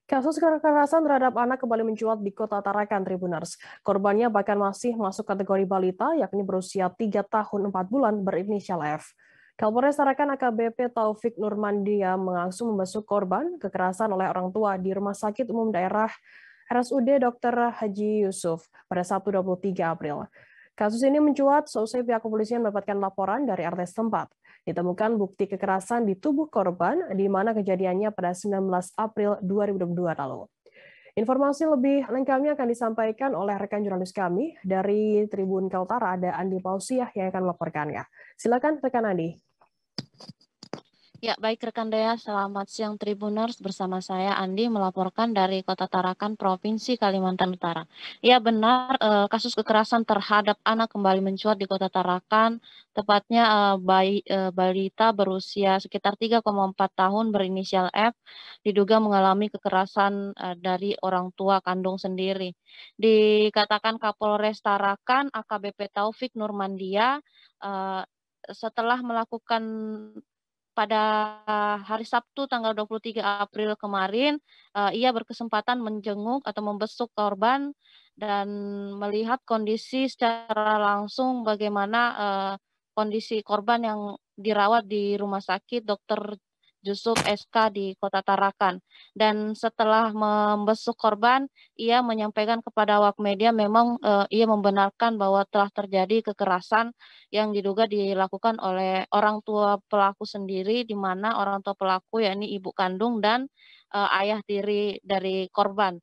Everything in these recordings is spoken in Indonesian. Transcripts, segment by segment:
Kasus kekerasan terhadap anak kembali mencuat di Kota Tarakan, Tribuners. Korbannya bahkan masih masuk kategori balita, yakni berusia 3 tahun 4 bulan berinisial F. Kapolres Tarakan AKBP Taufik Nurmandia langsung membesuk korban kekerasan oleh orang tua di Rumah Sakit Umum Daerah RSUD Dr. Haji Yusuf pada Sabtu 23 April. Kasus ini mencuat seusai pihak kepolisian mendapatkan laporan dari RT setempat. Ditemukan bukti kekerasan di tubuh korban di mana kejadiannya pada 19 April 2022 lalu. Informasi lebih lengkapnya akan disampaikan oleh rekan jurnalis kami dari Tribun Kaltara, ada Andi Pausiah yang akan melaporkannya. Silakan rekan Andi. Ya, baik rekan Dea, selamat siang Tribuners. Bersama saya Andi melaporkan dari Kota Tarakan, Provinsi Kalimantan Utara. Ya benar, kasus kekerasan terhadap anak kembali mencuat di Kota Tarakan, tepatnya balita berusia sekitar 3,4 tahun berinisial F, diduga mengalami kekerasan dari orang tua kandung sendiri. Dikatakan Kapolres Tarakan, AKBP Taufik Nurmandia, setelah melakukan pada hari Sabtu tanggal 23 April kemarin, ia berkesempatan menjenguk atau membesuk korban dan melihat kondisi secara langsung bagaimana, kondisi korban yang dirawat di Rumah Sakit Dr. Jusuf SK di Kota Tarakan. Dan setelah membesuk korban, ia menyampaikan kepada awak media memang, ia membenarkan bahwa telah terjadi kekerasan yang diduga dilakukan oleh orang tua pelaku sendiri, di mana orang tua pelaku yakni ibu kandung dan ayah tiri dari korban.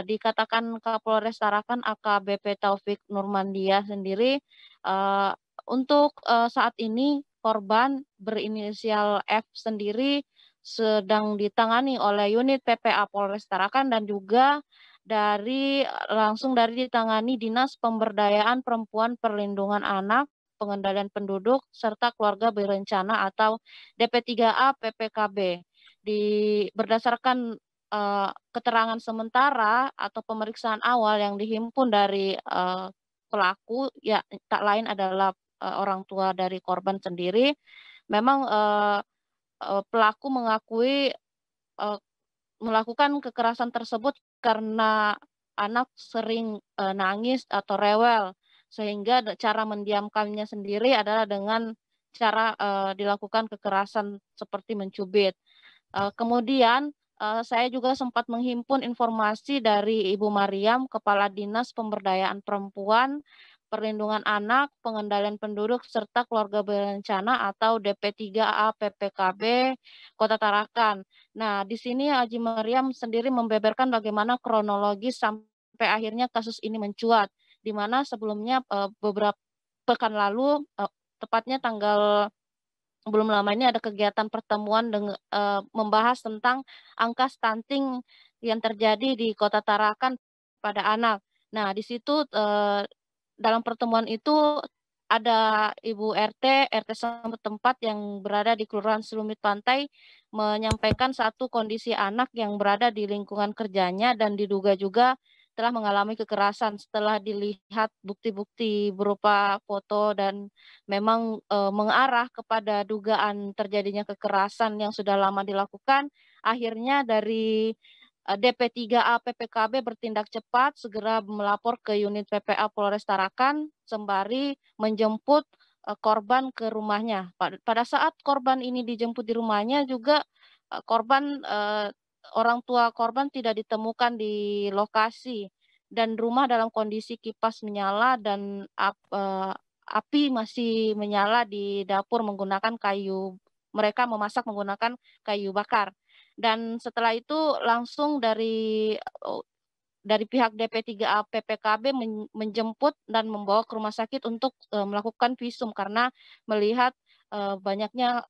Dikatakan Kapolres Tarakan AKBP Taufik Nurmandia sendiri, untuk saat ini korban berinisial F sendiri sedang ditangani oleh unit PPA Polres Tarakan dan juga langsung dari ditangani Dinas Pemberdayaan Perempuan Perlindungan Anak, Pengendalian Penduduk, serta Keluarga Berencana atau DP3A PPKB. Berdasarkan keterangan sementara atau pemeriksaan awal yang dihimpun dari pelaku, ya tak lain adalah orang tua dari korban sendiri. Memang pelaku mengakui eee, melakukan kekerasan tersebut karena anak sering nangis atau rewel, sehingga cara mendiamkannya sendiri adalah dengan cara dilakukan kekerasan seperti mencubit. Kemudian saya juga sempat menghimpun informasi dari Ibu Mariam, Kepala Dinas Pemberdayaan Perempuan, Perlindungan Anak, Pengendalian Penduduk, serta Keluarga Berencana atau DP3A PPKB Kota Tarakan. Nah, di sini Haji Mariam sendiri membeberkan bagaimana kronologis sampai akhirnya kasus ini mencuat, di mana sebelumnya beberapa pekan lalu, tepatnya belum lama ini ada kegiatan pertemuan membahas tentang angka stunting yang terjadi di Kota Tarakan pada anak. Nah, di situ, dalam pertemuan itu ada Ibu RT setempat yang berada di Kelurahan Selumit Pantai menyampaikan satu kondisi anak yang berada di lingkungan kerjanya dan diduga juga telah mengalami kekerasan. Setelah dilihat bukti-bukti berupa foto dan memang mengarah kepada dugaan terjadinya kekerasan yang sudah lama dilakukan, akhirnya dari DP3A PPKB bertindak cepat, segera melapor ke unit PPA Polres Tarakan, sembari menjemput korban ke rumahnya. Pada saat korban ini dijemput di rumahnya juga, orang tua korban tidak ditemukan di lokasi dan rumah dalam kondisi kipas menyala dan api masih menyala di dapur menggunakan mereka memasak menggunakan kayu bakar. Dan setelah itu langsung dari pihak DP3A PPKB menjemput dan membawa ke rumah sakit untuk melakukan visum karena melihat banyaknya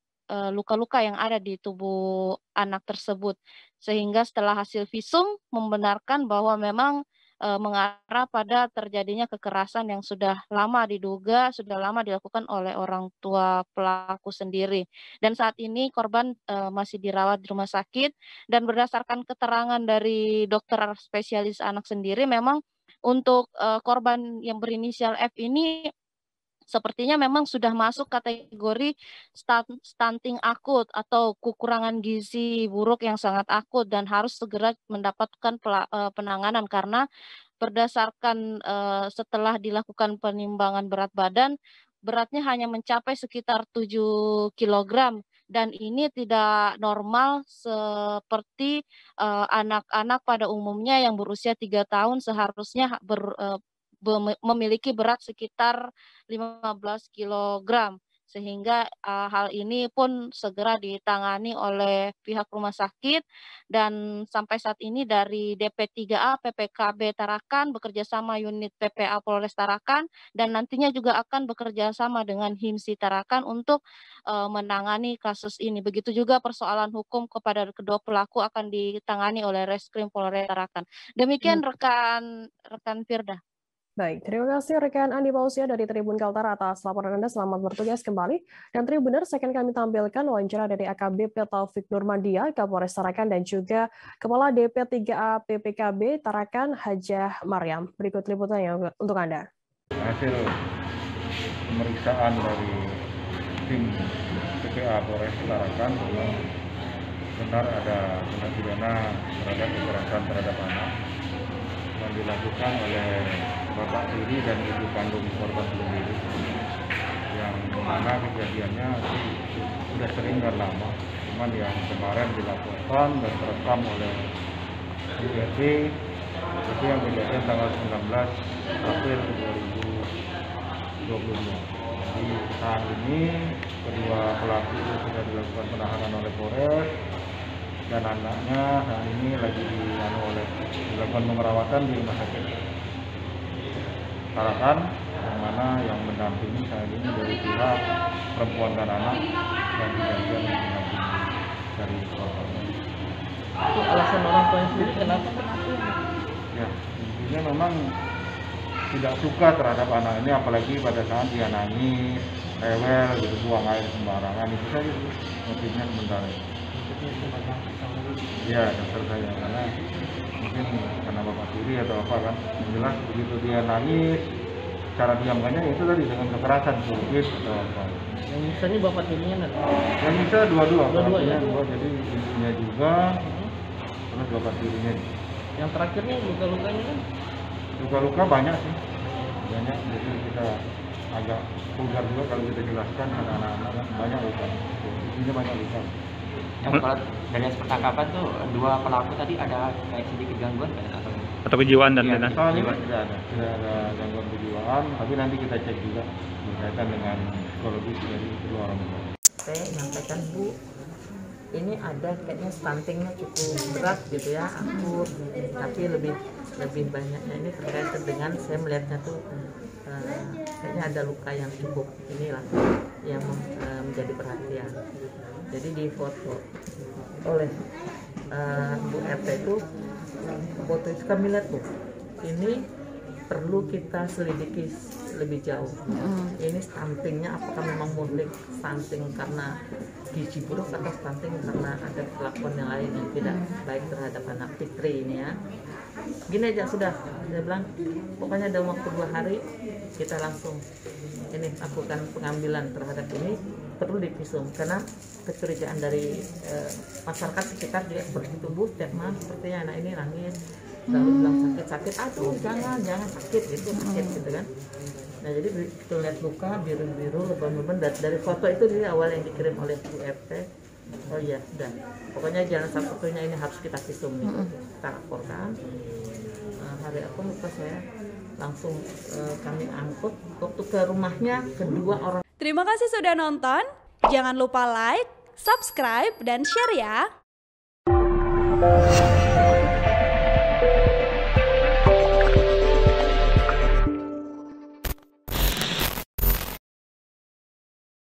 luka-luka yang ada di tubuh anak tersebut. Sehingga setelah hasil visum membenarkan bahwa memang mengarah pada terjadinya kekerasan yang sudah lama diduga, sudah lama dilakukan oleh orang tua pelaku sendiri. Dan saat ini korban masih dirawat di rumah sakit dan berdasarkan keterangan dari dokter spesialis anak sendiri memang untuk korban yang berinisial F ini sepertinya memang sudah masuk kategori stunting akut atau kekurangan gizi buruk yang sangat akut dan harus segera mendapatkan penanganan karena berdasarkan setelah dilakukan penimbangan berat badan, beratnya hanya mencapai sekitar 7 kilogram dan ini tidak normal seperti anak-anak pada umumnya yang berusia 3 tahun seharusnya memiliki berat sekitar 15 kilogram. Sehingga hal ini pun segera ditangani oleh pihak rumah sakit dan sampai saat ini dari DP3A PPKB Tarakan bekerja sama unit PPA Polres Tarakan dan nantinya juga akan bekerja sama dengan HIMSI Tarakan untuk menangani kasus ini. Begitu juga persoalan hukum kepada kedua pelaku akan ditangani oleh Reskrim Polres Tarakan. Demikian rekan Firda. Baik, terima kasih rekan Andi Pausia dari Tribun Kaltara atas laporan Anda. Selamat bertugas kembali. Dan Tribuners, akan kami tampilkan wawancara dari AKBP Taufik Nurmandia, Kapolres Tarakan, dan juga Kepala DP3A PPKB Tarakan, Hajah Maryam. Berikut liputannya untuk Anda. Hasil pemeriksaan dari tim PPA Polres Tarakan benar ada tindak pidana terhadap kekerasan terhadap anak yang dilakukan oleh bapak tiri dan ibu kandung korban sendiri, yang mana kejadiannya sudah sering dan lama, cuman yang kemarin dilaporkan dan terekam oleh URT itu yang kejadian tanggal 19 April 2022. Jadi saat ini kedua pelaku itu sudah dilakukan penahanan oleh Polres dan anaknya saat ini lagi dilakukan pemerawatan di rumah sakit Tarakan, yang mana yang mendampingi saat ini dari pihak perempuan dan anak dan bagian mendampingi dari korban. Itu alasan orang tua sendiri kenapa? Ya, intinya memang tidak suka terhadap anak ini, apalagi pada saat dia nangis, rewel, gitu, buang air sembarangan, itu saja motifnya sementara. Ya, dasar saya karena mungkin karena bapak tiri atau apa kan, yang jelas begitu dia nangis, cara diamkannya itu tadi dengan kekerasan, sulit atau apa. Yang misalnya bapak tirinya nanti? Yang bisa dua-dua ya. Dua, jadi ibunya juga, terus bapak tirinya. Yang terakhirnya luka-lukanya kan? Luka-luka banyak sih, banyak. Jadi kita agak vulgar juga kalau kita jelaskan anak-anak kan banyak luka. Intinya banyak luka. Yang kalau dari percakapan tuh dua pelaku tadi ada kayak sedikit gangguan kan atau kejiwaan dan lain-lain? Soalnya tidak ada gangguan kejiwaan, tapi nanti kita cek juga berkaitan dengan psikologis dari kedua orang tua. Saya menyampaikan, Bu, ini ada kayaknya stuntingnya cukup berat gitu ya, akut, tapi lebih banyaknya ini terkait dengan saya melihatnya tuh kayaknya ada luka yang cukup inilah yang menjadi perhatian. Jadi di foto oleh Bu RT itu, foto itu kami lihat tuh, ini perlu kita selidiki lebih jauh. Ini stuntingnya apakah memang murni stunting karena gizi buruk atau stunting karena ada perlakuan yang lain yang tidak baik terhadap anak Fitri ini ya. Gini aja sudah, saya bilang pokoknya dalam waktu 2 hari kita langsung ini lakukan pengambilan terhadap ini, perlu divisum karena kecurigaan dari masyarakat sekitar juga begitu, Bu, setiap malam sepertinya anak ini nangis lalu bilang sakit, aduh jangan sakit gitu kan. Nah jadi itu lihat luka biru-biru lebam-lebam dari foto itu dari awal yang dikirim oleh Bu RT. Oh iya, sudah. Pokoknya jangan satunya ini harus kita visum nih. Kita laporkan. Hari apa lupa saya langsung kami angkut waktu ke rumahnya kedua orang. Terima kasih sudah nonton. Jangan lupa like, subscribe, dan share ya.